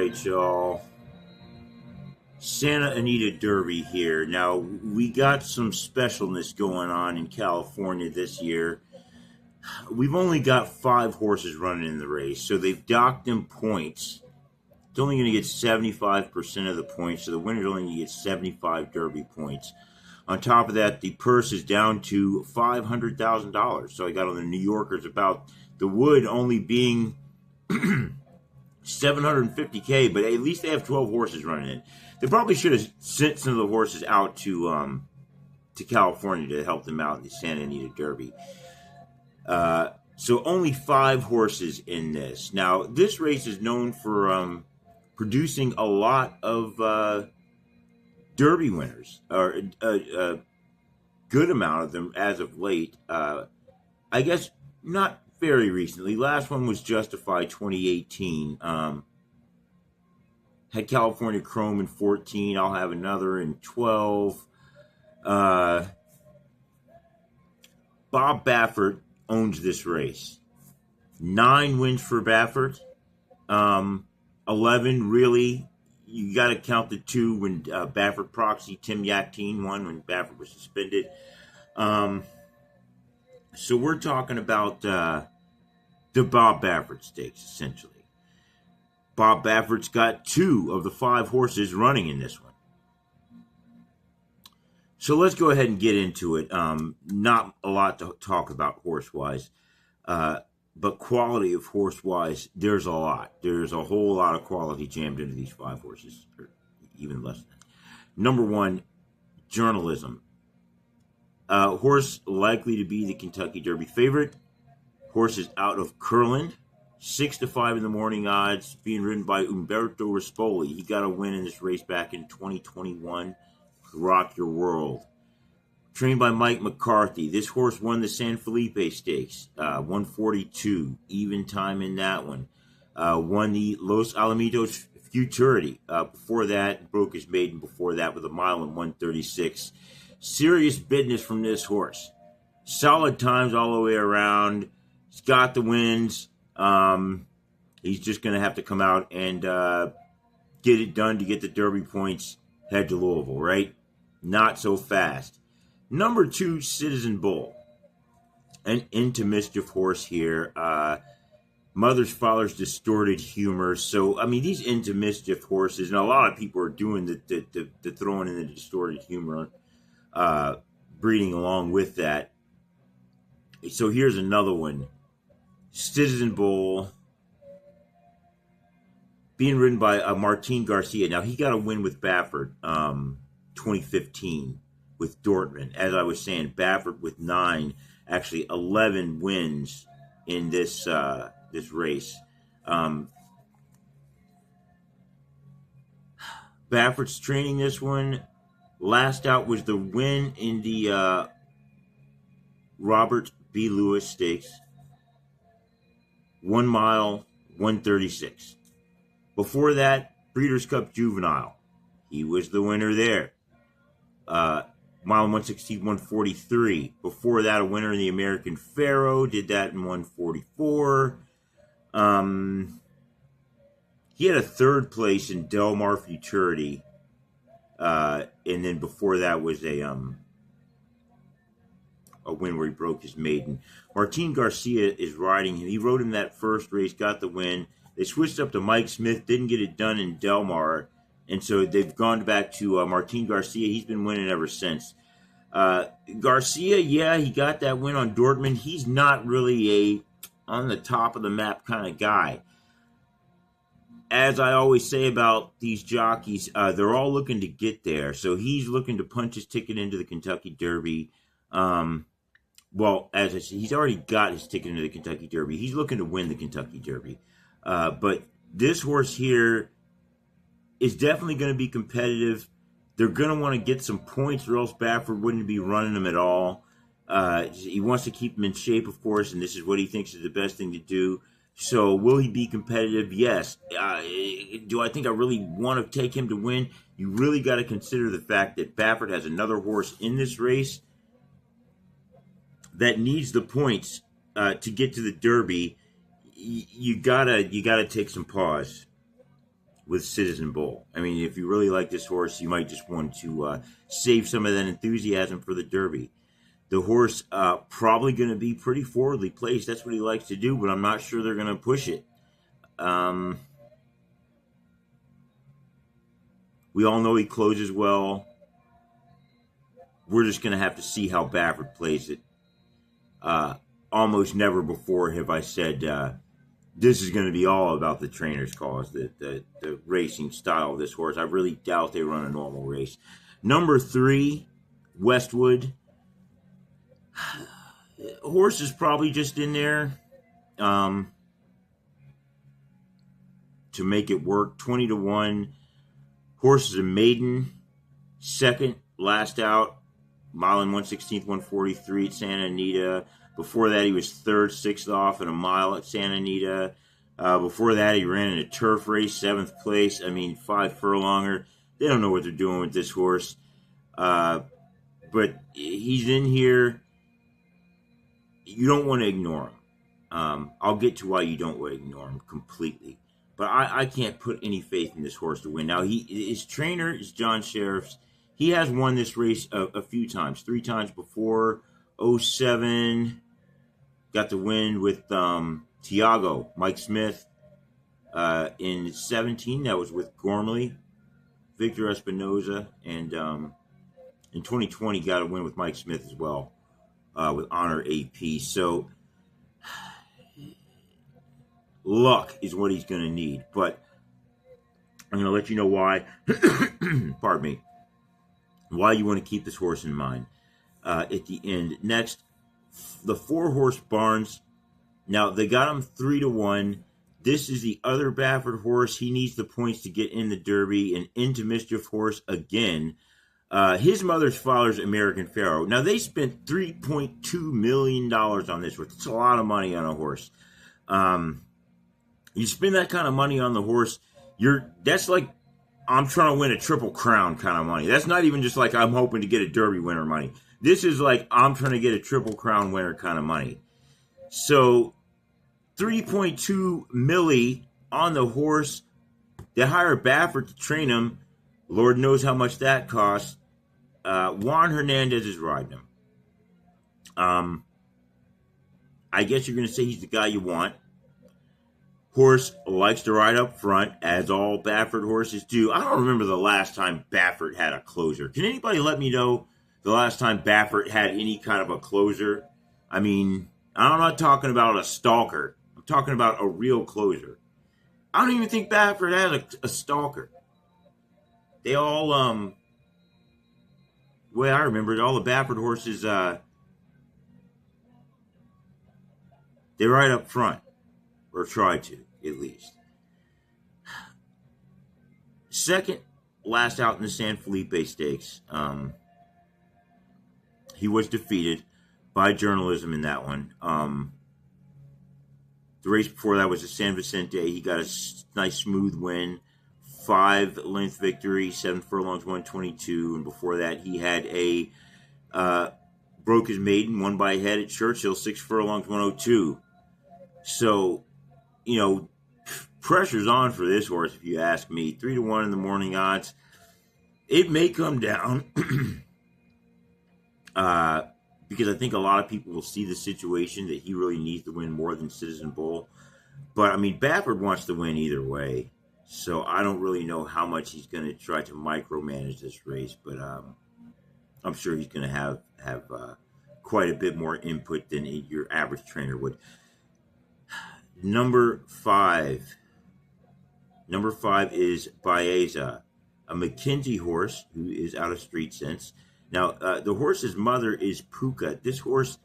right, y'all. Santa Anita Derby here. Now, we got some specialness going on in California this year. We've only got 5 horses running in the race, so they've docked them points. It's only going to get 75% of the points, so the winner's only going to get 75 Derby points. On top of that, the purse is down to $500,000. So I got on the New Yorkers about the wood only being $750K, but at least they have 12 horses running it. They probably should have sent some of the horses out to California to help them out in the Santa Anita Derby. So only 5 horses in this. Now, this race is known for producing a lot of Derby winners, or a good amount of them as of late. I guess not very recently. Last one was Justified 2018. Had California Chrome in 14. I'll have another in 12. Bob Baffert owns this race. 9 wins for Baffert. 11 really. You got to count the 2 when Baffert proxy Tim Yakteen won when Baffert was suspended. So we're talking about the Bob Baffert stakes, essentially. Bob Baffert's got 2 of the 5 horses running in this one. So let's go ahead and get into it. Not a lot to talk about horse-wise, but quality of horse-wise, there's a lot. There's a whole lot of quality jammed into these 5 horses, or even less than that. Number 1, journalism. Horse likely to be the Kentucky Derby favorite. Horse is out of Curland. 6-5 in the morning odds, being ridden by Umberto Rispoli. He got a win in this race back in 2021. Rock Your World. Trained by Mike McCarthy. This horse won the San Felipe Stakes. 142. Even time in that one. Won the Los Alamitos Futurity. Before that, broke his maiden before that with a mile and 136. Serious business from this horse. Solid times all the way around. He's got the wins. He's just going to have to come out and get it done to get the Derby points. Head to Louisville, right? Not so fast. Number 2, Citizen Bull. An into mischief horse here. Mother's Father's distorted humor. So, I mean, these into mischief horses, and a lot of people are doing the throwing in the distorted humor, breeding along with that. So here's another one. Citizen Bull, being ridden by Martin Garcia. Now, he got a win with Baffert 2015 with Dortmund. As I was saying, Baffert with 9, actually 11 wins in this this race. Baffert's training this one. Last out was the win in the Robert B. Lewis Stakes. 1 mile, 136. Before that, Breeders' Cup Juvenile. He was the winner there. Mile 160, 143. Before that, a winner in the American Pharaoh. Did that in 144. He had a 3rd place in Del Mar Futurity. And then before that was a win where he broke his maiden. Martin Garcia is riding him. He rode him that first race, got the win. They switched up to Mike Smith, didn't get it done in Del Mar, and so they've gone back to Martin Garcia. He's been winning ever since. Garcia, yeah, he got that win on Dortmund. He's not really a on the top of the map kind of guy. As I always say about these jockeys, they're all looking to get there. So he's looking to punch his ticket into the Kentucky Derby. Well, as I said, he's already got his ticket into the Kentucky Derby. He's looking to win the Kentucky Derby. But this horse here is definitely going to be competitive. They're going to want to get some points, or else Baffert wouldn't be running them at all. He wants to keep him in shape, of course, and this is what he thinks is the best thing to do. So will he be competitive? Yes. Do I think I really want to take him to win? You really got to consider the fact that Baffert has another horse in this race that needs the points to get to the Derby. You gotta take some pause. with Citizen Bowl. I mean, if you really like this horse, you might just want to save some of that enthusiasm for the Derby. The horse probably going to be pretty forwardly placed. That's what he likes to do, but I'm not sure they're going to push it. We all know he closes well. We're just going to have to see how Baffert plays it. Almost never before have I said this is going to be all about the trainer's cause, the racing style of this horse. I really doubt they run a normal race. Number 3, Westwood. Horse is probably just in there to make it work. 20-1. Horse is a maiden. Second, last out. Mile and 1/16, 143 at Santa Anita. Before that, he was third, sixth off in a mile at Santa Anita. Before that, he ran in a turf race, 7th place. I mean, 5 furlonger. They don't know what they're doing with this horse. But he's in here. You don't want to ignore him. I'll get to why you don't want to ignore him completely. But I can't put any faith in this horse to win. Now, his trainer is John Sheriff's. He has won this race a few times, 3 times before. 07, got the win with Tiago, Mike Smith. In 17, that was with Gormley, Victor Espinoza, and in 2020 got a win with Mike Smith as well, with Honor AP. So luck is what he's going to need, but I'm going to let you know why. Pardon me. Why you want to keep this horse in mind at the end. Next, the 4-horse Barnes. Now, they got him 3-1. This is the other Baffert horse. He needs the points to get in the Derby and into Mischief horse again. His mother's father's American Pharaoh. Now, they spent $3.2 million on this horse. It's a lot of money on a horse. You spend that kind of money on the horse, that's like I'm trying to win a Triple Crown kind of money. That's not even just like I'm hoping to get a Derby winner money. This is like I'm trying to get a Triple Crown winner kind of money. So 3.2 milli on the horse. They hire Baffert to train him. Lord knows how much that costs. Juan Hernandez is riding him. I guess you're going to say he's the guy you want. Horse likes to ride up front, as all Baffert horses do. I don't remember the last time Baffert had a closer. Can anybody let me know the last time Baffert had any kind of a closer? I mean, I'm not talking about a stalker. I'm talking about a real closer. I don't even think Baffert had a stalker. They all, the way I remember it, all the Baffert horses, they ride up front, or try to, at least. Second, last out in the San Felipe Stakes. He was defeated by journalism in that one. The race before that was the San Vicente. He got a nice smooth win. 5-length victory, 7 furlongs, 122. And before that, he had broke his maiden, won by a head at Churchill, 6 furlongs, 102. So, pressure's on for this horse, if you ask me. 3-1 in the morning odds. It may come down because I think a lot of people will see the situation that he really needs to win more than Citizen Bowl. But, I mean, Baffert wants to win either way. So I don't really know how much he's going to try to micromanage this race. But I'm sure he's going to have quite a bit more input than your average trainer would. Number 5. Number 5 is Baeza, a McKenzie horse who is out of Street Sense. Now, the horse's mother is Puka. This horse,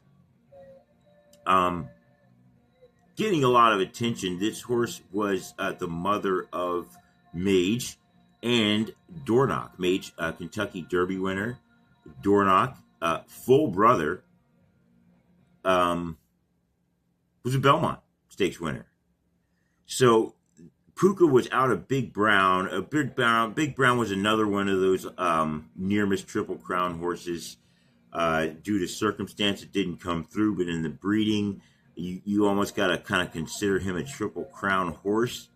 getting a lot of attention. This horse was the mother of Mage and Dornoch. Mage, Kentucky Derby winner. Dornoch, full brother, was a Belmont Stakes winner. So Puka was out of Big Brown. Big Brown was another one of those near miss Triple Crown horses. Due to circumstance, it didn't come through. But in the breeding, you almost got to kind of consider him a Triple Crown horse.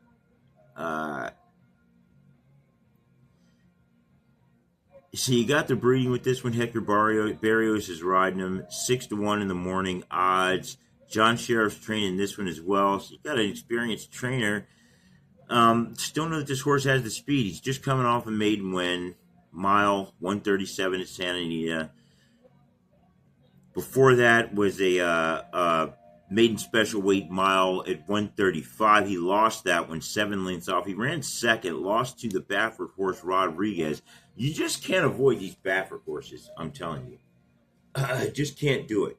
So you got the breeding with this one. Hector Barrios is riding him 6-1 in the morning odds. John Sheriff's training this one as well. So you got an experienced trainer. Still know that this horse has the speed. He's just coming off a maiden win, mile 137 at Santa Anita. Before that was a maiden special weight mile at 135. He lost that one 7 lengths off. He ran second, lost to the Baffert horse Rodriguez. You just can't avoid these Baffert horses, I'm telling you. Just can't do it.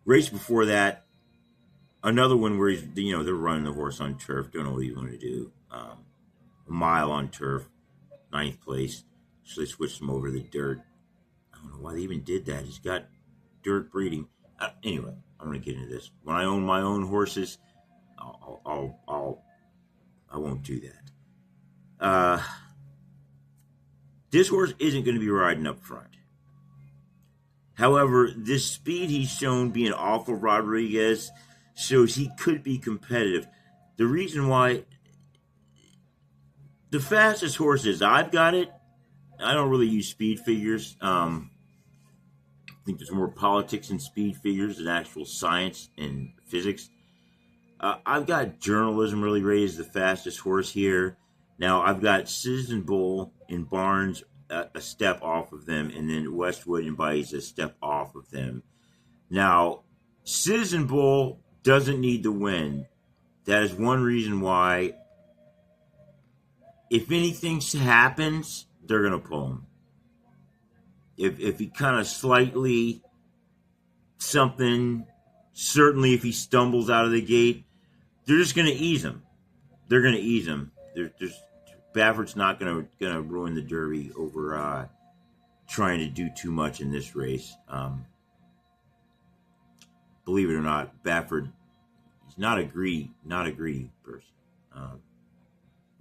Race before that, another one where he's, they're running the horse on turf. Don't know what he's going to do. A mile on turf, 9th place. So they switched him over to the dirt. I don't know why they even did that. He's got dirt breeding. Anyway, I'm going to get into this. When I own my own horses, I won't do that. This horse isn't going to be riding up front. However, this speed he's shown being off of Rodriguez shows he could be competitive. The reason why, the fastest horses I've got it, I don't really use speed figures. I think there's more politics in speed figures than actual science and physics. I've got Journalism really raised the fastest horse here. Now, I've got Citizen Bull and Barnes a step off of them, and then Westwood and Bice a step off of them. Now, Citizen Bull doesn't need the win. That is one reason why, if anything happens, they're going to pull him. If he kind of slightly something, certainly if he stumbles out of the gate, they're just going to ease him. They're going to ease him. Baffert's not going to ruin the Derby over trying to do too much in this race. Believe it or not, Baffert, he's not a greedy person.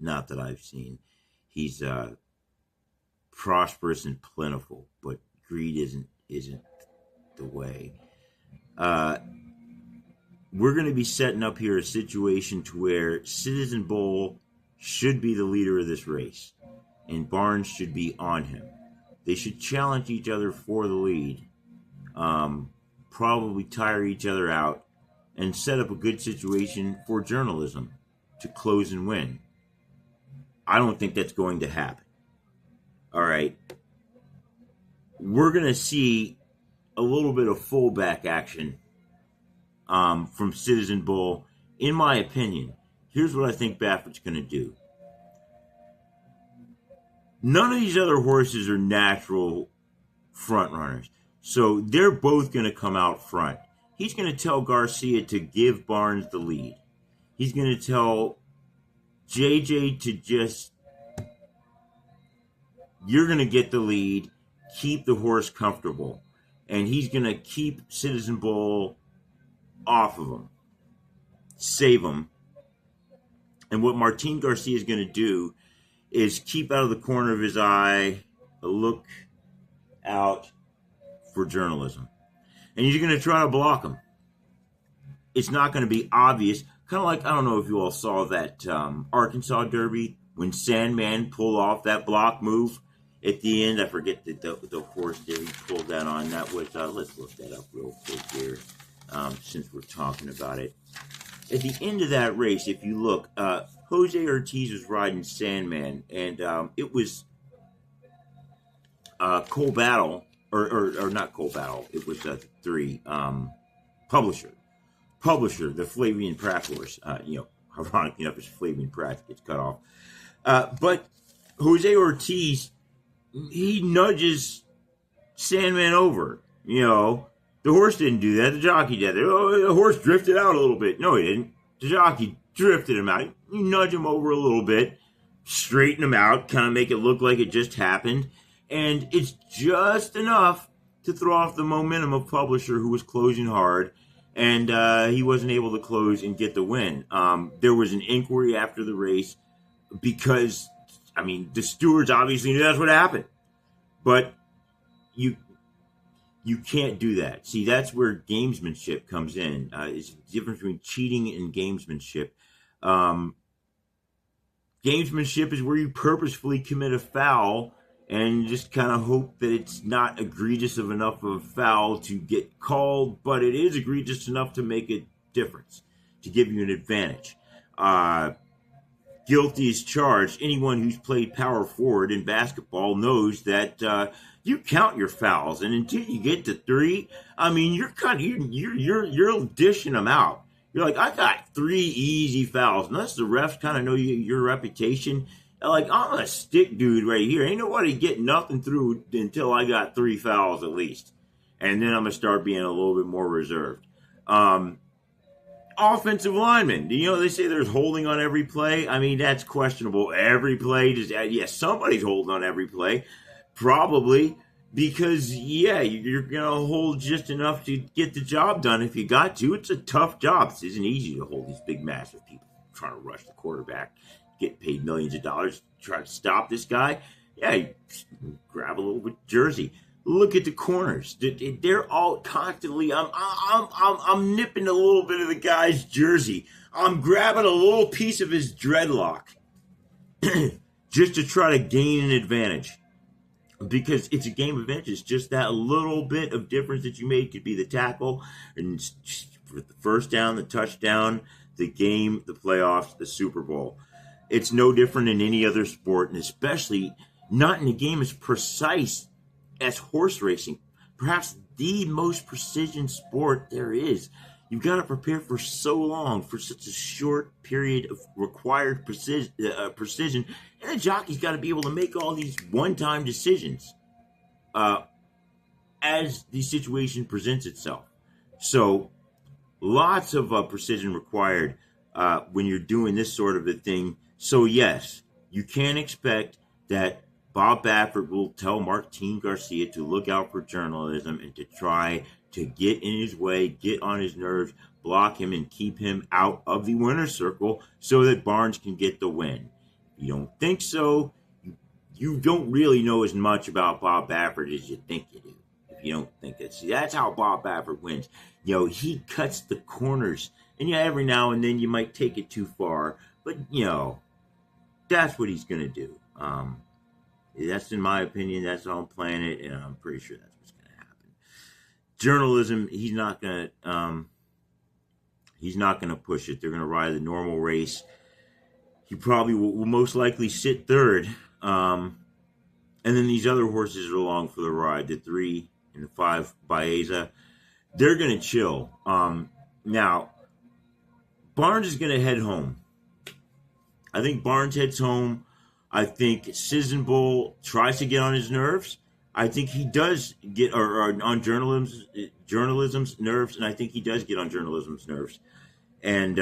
Not that I've seen. He's prosperous and plentiful, but greed isn't the way. We're going to be setting up here a situation to where Citizen Bull should be the leader of this race, and Barnes should be on him. They should challenge each other for the lead, probably tire each other out, and set up a good situation for Journalism to close and win. I don't think that's going to happen. All right. We're going to see a little bit of fullback action from Citizen Bull. In my opinion, here's what I think Baffert's going to do. None of these other horses are natural front runners, so they're both going to come out front. He's going to tell Garcia to give Barnes the lead. He's going to tell JJ to just, you're going to get the lead, keep the horse comfortable, and he's going to keep Citizen Bull off of him, save him. And what Martin Garcia is going to do is keep out of the corner of his eye a look out for Journalism. And he's going to try to block him. It's not going to be obvious. Kind of like, I don't know if you all saw that Arkansas Derby when Sandman pulled off that block move at the end. I forget the horse there he pulled that on. That was, let's look that up real quick here since we're talking about it. At the end of that race, if you look, Jose Ortiz was riding Sandman, and it was Cole Battle, or not Cole Battle, it was 3, Publisher, the Flavian Pratt horse. Ironic enough, it's Flavian Pratt gets cut off. But Jose Ortiz, he nudges Sandman over. The horse didn't do that. The jockey did. The horse drifted out a little bit. No, he didn't. The jockey drifted him out. You nudge him over a little bit, straighten him out, kind of make it look like it just happened. And it's just enough to throw off the momentum of Publisher, who was closing hard. And he wasn't able to close and get the win. There was an inquiry after the race because, the stewards obviously knew that's what happened. But you can't do that. See, that's where gamesmanship comes in. It's the difference between cheating and gamesmanship. Gamesmanship is where you purposefully commit a foul and just kind of hope that it's not egregious enough of a foul to get called, but it is egregious enough to make a difference, to give you an advantage. Guilty as charged. Anyone who's played power forward in basketball knows that you count your fouls, and until you get to 3, I mean, you're dishing them out. You're like, I got 3 easy fouls. Unless the refs kind of know your reputation. Like, I'm a stick dude right here. Ain't nobody getting nothing through until I got 3 fouls at least. And then I'm going to start being a little bit more reserved. Offensive linemen. They say there's holding on every play. I mean, that's questionable. Every play, yes, somebody's holding on every play. Probably. Because, yeah, you're going to hold just enough to get the job done if you got to. It's a tough job. This isn't easy to hold these big, massive people trying to rush the quarterback, get paid millions of dollars, try to stop this guy. Yeah, you grab a little bit of jersey. Look at the corners. They're all constantly, I'm nipping a little bit of the guy's jersey. I'm grabbing a little piece of his dreadlock just to try to gain an advantage. Because it's a game of inches. Just that little bit of difference that you made could be the tackle, and for the first down, the touchdown, the game, the playoffs, the Super Bowl. It's no different in any other sport, and especially not in a game as precise as horse racing. Perhaps the most precision sport there is. You've got to prepare for so long for such a short period of required precision, and the jockey's got to be able to make all these one-time decisions as the situation presents itself. So, lots of precision required when you're doing this sort of a thing. So, yes, you can expect that Bob Baffert will tell Martin Garcia to look out for journalism and to try to get in his way, get on his nerves, block him, and keep him out of the winner's circle so that Barnes can get the win. If you don't think so, you don't really know as much about Bob Baffert as you think you do. If you don't think that. See, that's how Bob Baffert wins. He cuts the corners. And every now and then you might take it too far. But, that's what he's going to do. That's in my opinion. That's how I'm playing it. And I'm pretty sure that's what's going to happen. Journalism, he's not going to push it. They're going to ride the normal race. He probably will most likely sit third. And then these other horses are along for the ride. The 3 and the 5 Baeza. They're going to chill. Now, Barnes is going to head home. I think Barnes heads home. I think Citizen Bowl tries to get on his nerves. I think he does get or on journalism's nerves, and I think he does get on journalism's nerves. And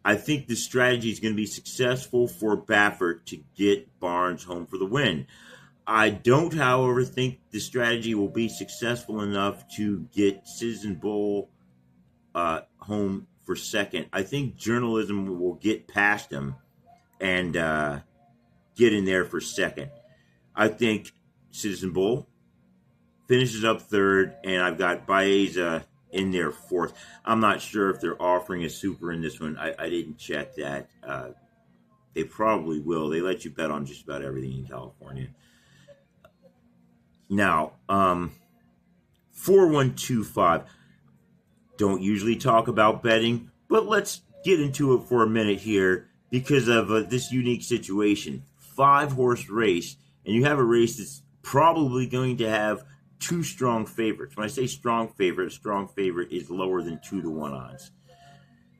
I think the strategy is going to be successful for Baffert to get Barnes home for the win. I don't, however, think the strategy will be successful enough to get Citizen Bowl home for second. I think journalism will get past him and get in there for second. I think Citizen Bowl finishes up third, and I've got Baeza in there fourth. I'm not sure if they're offering a super in this one. I didn't check that. They probably will. They let you bet on just about everything in California. Now, 4125. Don't usually talk about betting, but let's get into it for a minute here because of this unique situation. 5-horse race, and you have a race that's probably going to have 2 strong favorites. When I say strong favorite, a strong favorite is lower than 2-1 odds.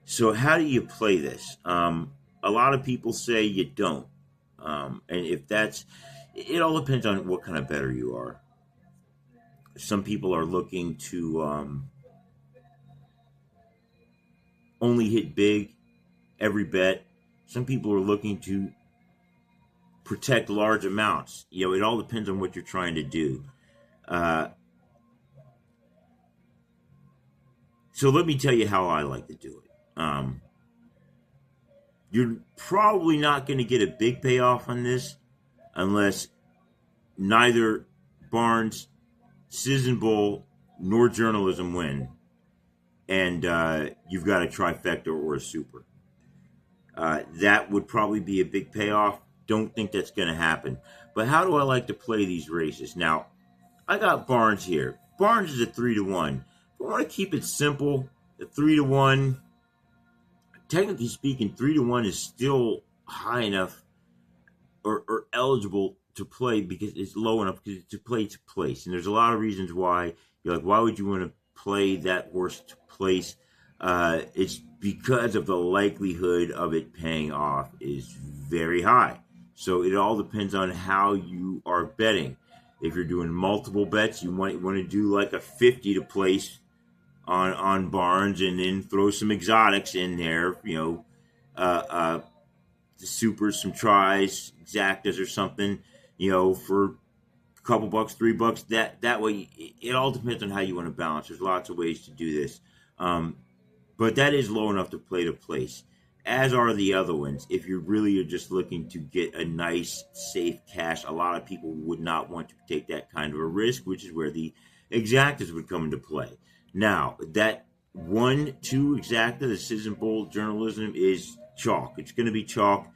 So how do you play this? A lot of people say you don't. And if that's, it all depends on what kind of bettor you are. Some people are looking to only hit big every bet. Some people are looking to protect large amounts. It all depends on what you're trying to do. So let me tell you how I like to do it. You're probably not going to get a big payoff on this unless neither Barnes, Citizen Bowl, nor journalism win. And you've got a trifecta or a super. That would probably be a big payoff. Don't think that's going to happen. But how do I like to play these races? Now, I got Barnes here. Barnes is a 3-1. If I want to keep it simple, the 3-1, technically speaking, 3-1 is still high enough or eligible to play because it's low enough because to play to place. And there's a lot of reasons why you're like, why would you want to play that horse to place? It's because of the likelihood of it paying off is very high. So it all depends on how you are betting. If you're doing multiple bets, you might want to do like a 50 to place on Barnes and then throw some exotics in there, the supers, some tries, exactas or something, for a couple bucks, $3. That way, it all depends on how you want to balance. There's lots of ways to do this, but that is low enough to play to place. As are the other ones. If you really are just looking to get a nice, safe cash, a lot of people would not want to take that kind of a risk, which is where the exactas would come into play. Now, that 1-2 exacta, the Citizen Bowl journalism, is chalk. It's going to be chalk.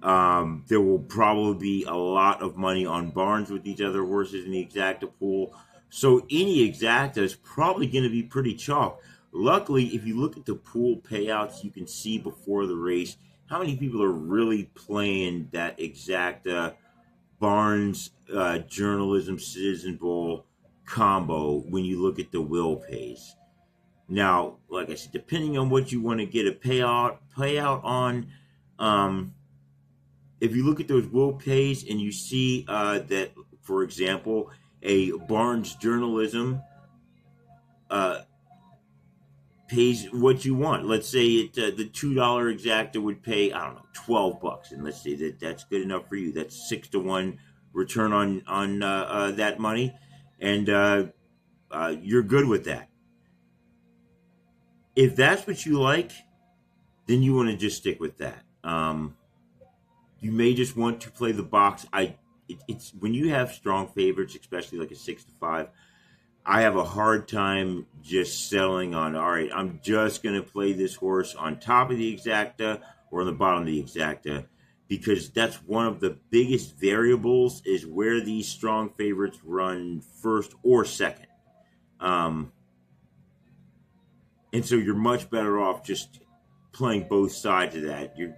There will probably be a lot of money on Barnes with these other horses in the exacta pool. So any exacta is probably going to be pretty chalk. Luckily, if you look at the pool payouts, you can see before the race how many people are really playing that exacta Barnes journalism Citizen Bowl combo when you look at the will pays. Now, like I said, depending on what you want to get a payout on, if you look at those will pays and you see that, for example, a Barnes journalism pays what you want. Let's say the $2 exacta would pay, I don't know, $12, and let's say that's good enough for you. That's 6-1 return on that money, and you're good with that. If that's what you like, then you want to just stick with that. You may just want to play the box. It's when you have strong favorites, especially like a 6-5. I have a hard time just settling on, all right, I'm just going to play this horse on top of the exacta or on the bottom of the exacta, because that's one of the biggest variables is where these strong favorites run first or second. And so you're much better off just playing both sides of that. You'll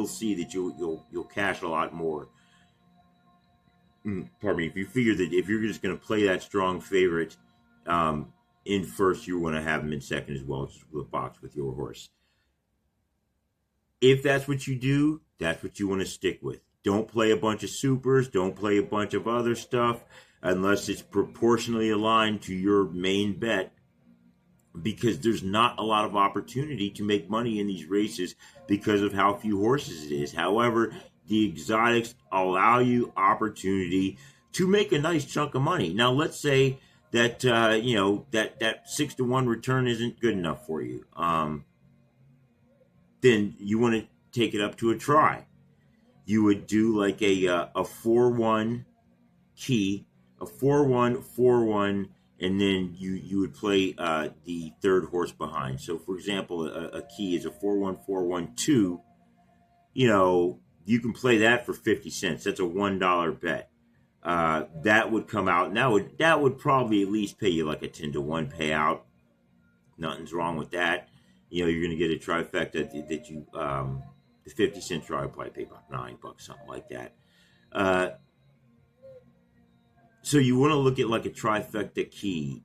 see that you'll cash a lot more. Pardon me. If you figure that if you're just going to play that strong favorite in first, you want to have him in second as well, just with a box with your horse. If that's what you do, that's what you want to stick with. Don't play a bunch of supers. Don't play a bunch of other stuff unless it's proportionally aligned to your main bet, because there's not a lot of opportunity to make money in these races because of how few horses it is. However, the exotics allow you opportunity to make a nice chunk of money. Now, let's say that that 6-1 return isn't good enough for you. Then you want to take it up to a try. You would do like a 4-1 key, a 4-1, 4-1, and then you would play the third horse behind. So, for example, a key is a 4-1, 4-1, 2. You can play that for 50 cents. That's a $1 bet. That would come out, and that would probably at least pay you like a 10-1 payout. Nothing's wrong with that. You're going to get a trifecta that you the 50-cent try would probably pay about $9, something like that. So you want to look at like a trifecta key.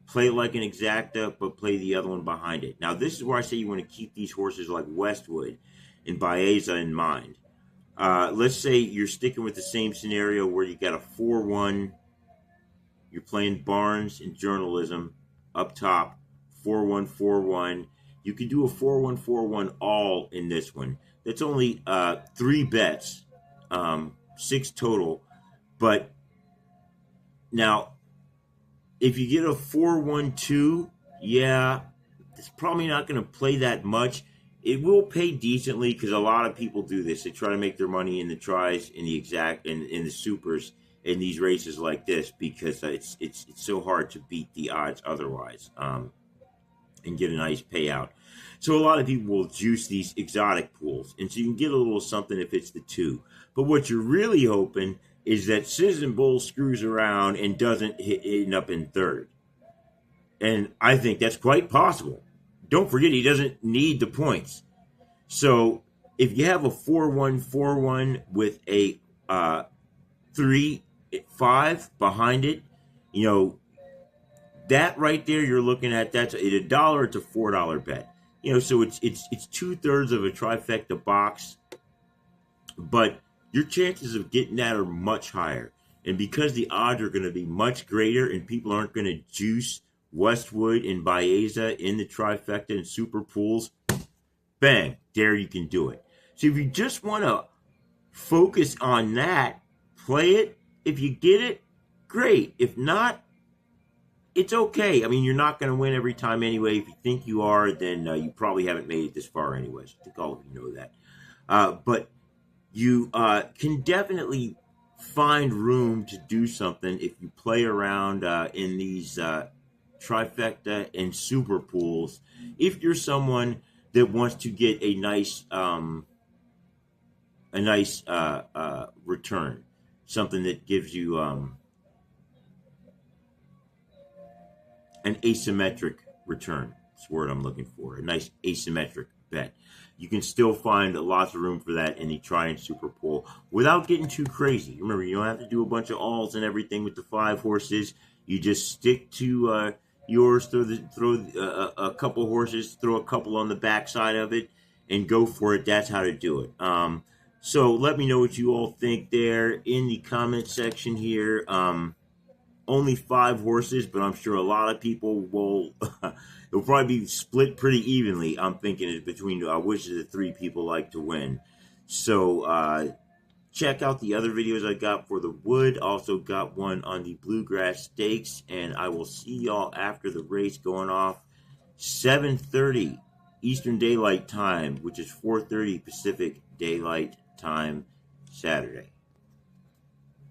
Play it like an exacta, but play the other one behind it. Now, this is where I say you want to keep these horses like Westwood and Baeza in mind. Let's say you're sticking with the same scenario where you got a 4-1. You're playing Barnes and journalism up top, 4-1, 4-1. You can do a 4-1, 4-1 all in this one. That's only 3 bets, 6 total. But now, if you get a 4-1-2, yeah, it's probably not going to play that much. It will pay decently because a lot of people do this. They try to make their money in the tries, in the exact, in the supers, in these races like this because it's so hard to beat the odds otherwise. and get a nice payout. So a lot of people will juice these exotic pools, and so you can get a little something if it's the 2. But what you're really hoping is that Citizen Bull screws around and doesn't end up in 3rd. And I think that's quite possible. Don't forget, he doesn't need the points. So if you have a 4-1-4-1 with a 3-5 behind it, you know, that right there you're looking at, that's at $1, it's a $4 bet. You know, so it's 2/3 of a trifecta box, but your chances of getting that are much higher. And because the odds are going to be much greater and people aren't going to juice Westwood and Baeza in the trifecta and super pools, bang, there you can do it. So if you just want to focus on that, play it. If you get it, great. If not, it's okay. I mean, you're not going to win every time anyway. If you think you are, then you probably haven't made it this far anyways. I think all of you know that. But you can definitely find room to do something if you play around in these trifecta and super pools. If you're someone that wants to get a nice return, something that gives you an asymmetric return. That's the word I'm looking for. A nice asymmetric bet. You can still find lots of room for that in the Tri and Super Pool without getting too crazy. Remember, you don't have to do a bunch of alls and everything with the 5 horses. You just stick to yours. Throw a couple horses, throw a couple on the backside of it, and go for it. That's how to do it. So let me know what you all think there in the comment section here. Only 5 horses, but I'm sure a lot of people will. It'll probably be split pretty evenly. I'm thinking it's between which of the 3 people like to win. So check out the other videos I got for the Wood. Also got one on the Bluegrass Stakes, and I will see y'all after the race going off 7:30 Eastern Daylight Time, which is 4:30 Pacific Daylight Time Saturday.